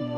Hi,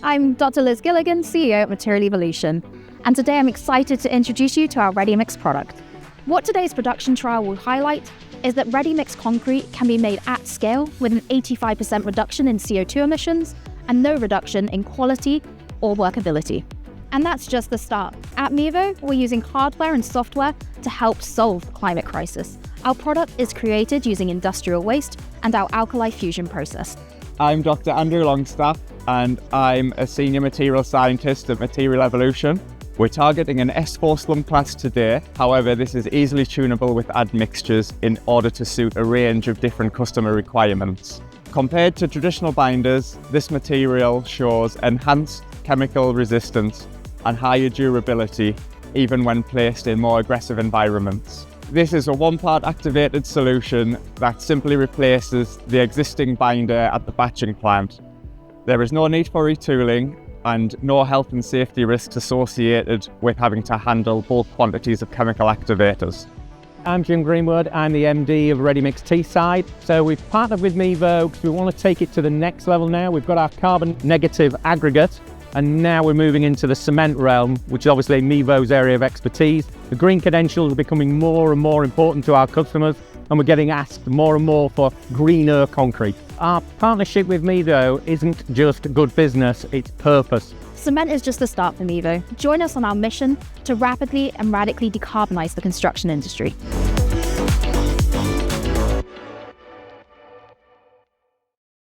I'm Dr. Liz Gilligan, CEO at Material Evolution, and today I'm excited to introduce you to our ready-mix product. What today's production trial will highlight is that ready-mix concrete can be made at scale with an 85% reduction in CO2 emissions and no reduction in quality or workability. And that's just the start. At Mevo, we're using hardware and software to help solve the climate crisis. Our product is created using industrial waste and our alkali fusion process. I'm Dr. Andrew Longstaff, and I'm a senior material scientist at Material Evolution. We're targeting an S4 slump class today. However, this is easily tunable with admixtures in order to suit a range of different customer requirements. Compared to traditional binders, this material shows enhanced chemical resistance and higher durability, even when placed in more aggressive environments. This is a one-part activated solution that simply replaces the existing binder at the batching plant. There is no need for retooling and no health and safety risks associated with having to handle bulk quantities of chemical activators. I'm Jim Greenwood, I'm the MD of Ready Mix Teesside. So we've partnered with Mevo because we want to take it to the next level now. We've got our carbon negative aggregate, and now we're moving into the cement realm, which is obviously Mevo's area of expertise. The green credentials are becoming more and more important to our customers, and we're getting asked more and more for greener concrete. Our partnership with Mevo isn't just good business, it's purpose. Cement is just the start for Mevo. Join us on our mission to rapidly and radically decarbonize the construction industry.